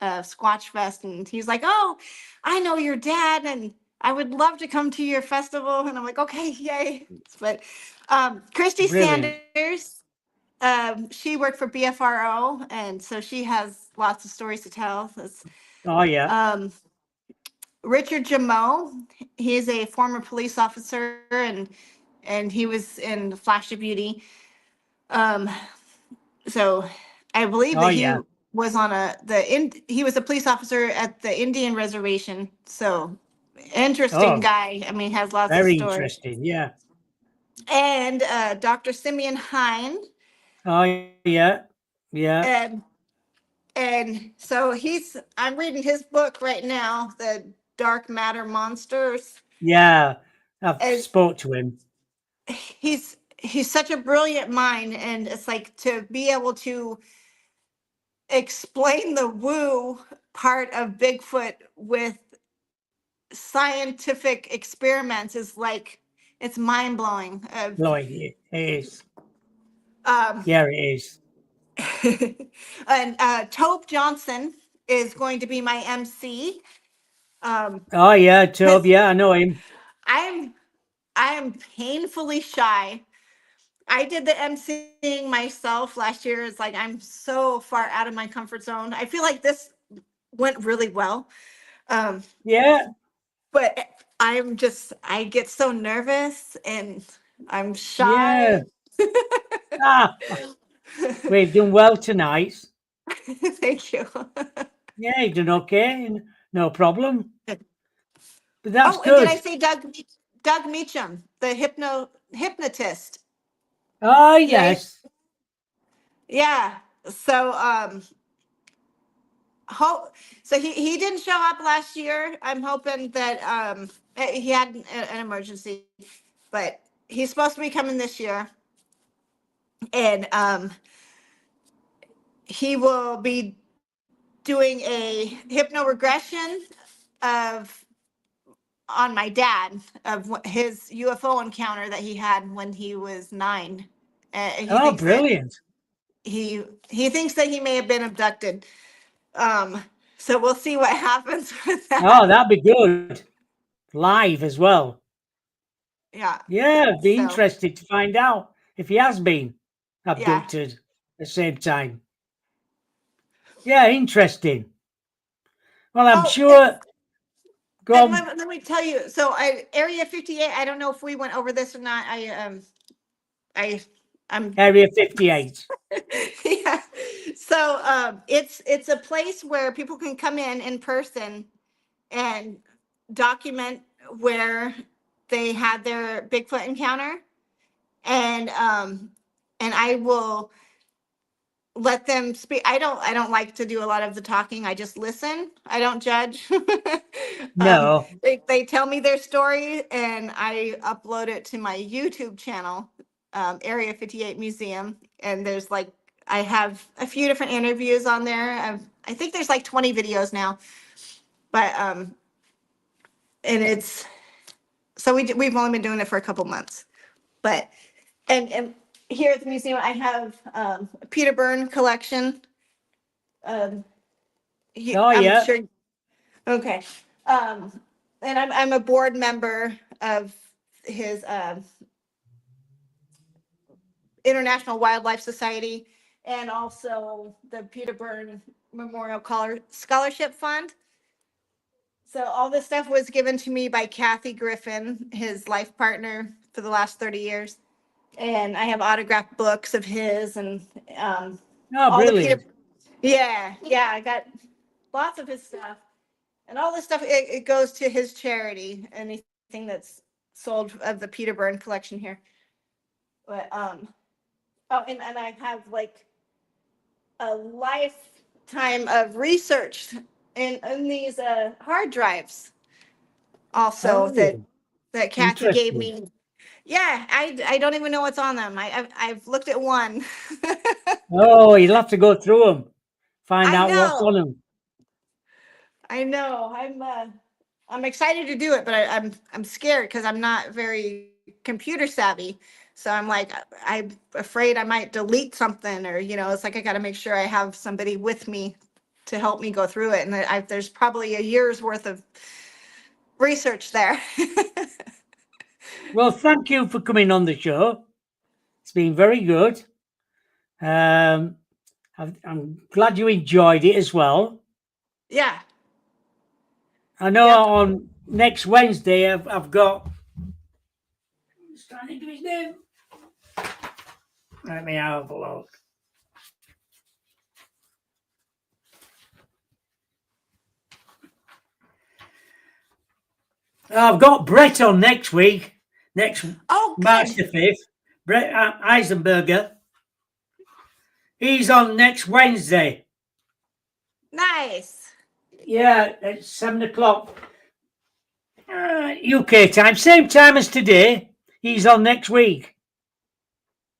Squatch Fest, and he's like, "Oh, I know your dad," and I would love to come to your festival. And I'm like, okay, yay. But Christy Brilliant. Sanders, she worked for BFRO, and so she has lots of stories to tell. Oh, yeah. Um, Richard Jameau, he's a former police officer, and he was in Flash of Beauty. Um, so I believe Oh, that he yeah. was on he was a police officer at the Indian reservation. So interesting Oh, guy. I mean, has lots of very stories. interesting. Yeah. And Dr. Simeon Hine, Oh, yeah. Yeah. and so I'm reading his book right now, The Dark Matter Monsters. Yeah. I've And spoke to him. he's such a brilliant mind, and it's like to be able to explain the woo part of Bigfoot with scientific experiments is like it's mind blowing. Lloyd, it is. Um, Yeah, it is. and Tobe Johnson is going to be my MC. Um, Oh, yeah. Tob, because yeah, I know him. I'm I'm painfully shy. I did the emceeing myself last year. It's like I'm so far out of my comfort zone. I feel like this went really well. Um, Yeah. but I get so nervous and I'm Yeah. shy. Ah, we've done well tonight. Thank you. Yeah, you've done okay. No problem. But that's Oh, and did I good. say Doug Meacham, the hypnotist? Oh, Yay. yes. Yeah. So hope so he didn't show up last year. I'm hoping that he had an emergency, but he's supposed to be coming this year. And he will be doing a hypnoregression of on my dad of his UFO encounter that he had when he was 9. He Oh, thinks that brilliant. he thinks that he may have been abducted. Um, so we'll see what happens with that. Oh, that'd be good. Live as well. Yeah. Yeah, I'd be So interested to find out if he has been yeah. abducted at the same time. Yeah, interesting. Well, I'm Oh, sure. Go and on. let me tell you. So Area 58. I don't know if we went over this or not. I I'm Area 58. yeah. So it's a place where people can come in person and document where they had their Bigfoot encounter, and I will let them speak. I don't like to do a lot of the talking. I just listen. I don't judge. No. They tell me their story and I upload it to my YouTube channel, Area 58 Museum. And there's like I have a few different interviews on there. I think there's like 20 videos now. But and it's so we've only been doing it for a couple months. But and here at the museum I have a Peter Byrne collection. Um, Oh, I'm yeah. sure. Okay. Um, and I'm a board member of his International Wildlife Society and also the Peter Byrne Memorial Scholarship Fund. So all this stuff was given to me by Kathy Griffin, his life partner for the last 30 years. And I have autographed books of his and Oh, all the Peter. brilliant. Yeah, I got lots of his stuff. And all this stuff, it goes to his charity. Anything that's sold of the Peter Byrne collection here. But oh, and I have like a lifetime of research in these hard drives also Oh, that Kathy gave interesting. me. Yeah, I don't even know what's on them. I've looked at one. Oh, you'll have to go through them, find I out what's on know, them. I know. I'm excited to do it, but I'm scared because I'm not very computer savvy. So I'm like I'm afraid I might delete something, or it's like I got to make sure I have somebody with me to help me go through it. And there's probably a year's worth of research there. Well, thank you for coming on the show. It's been very good. I'm glad you enjoyed it as well. Yeah. I know Yep. on next Wednesday I've got. I'm just trying to think of his name. Let me have a look. I've got Brett on next week, next Oh, March good. the 5th. Brett Eisenberger. He's on next Wednesday. Nice. Yeah, at 7 o'clock UK time. Same time as today. He's on next week.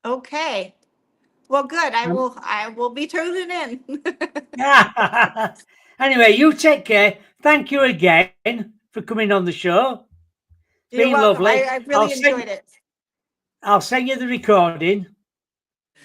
Okay. Well, good. I Um, will be tuning in. Anyway, you take care. Thank you again for coming on the show. It's You're been welcome. lovely. I really enjoyed it. I'll send you the recording.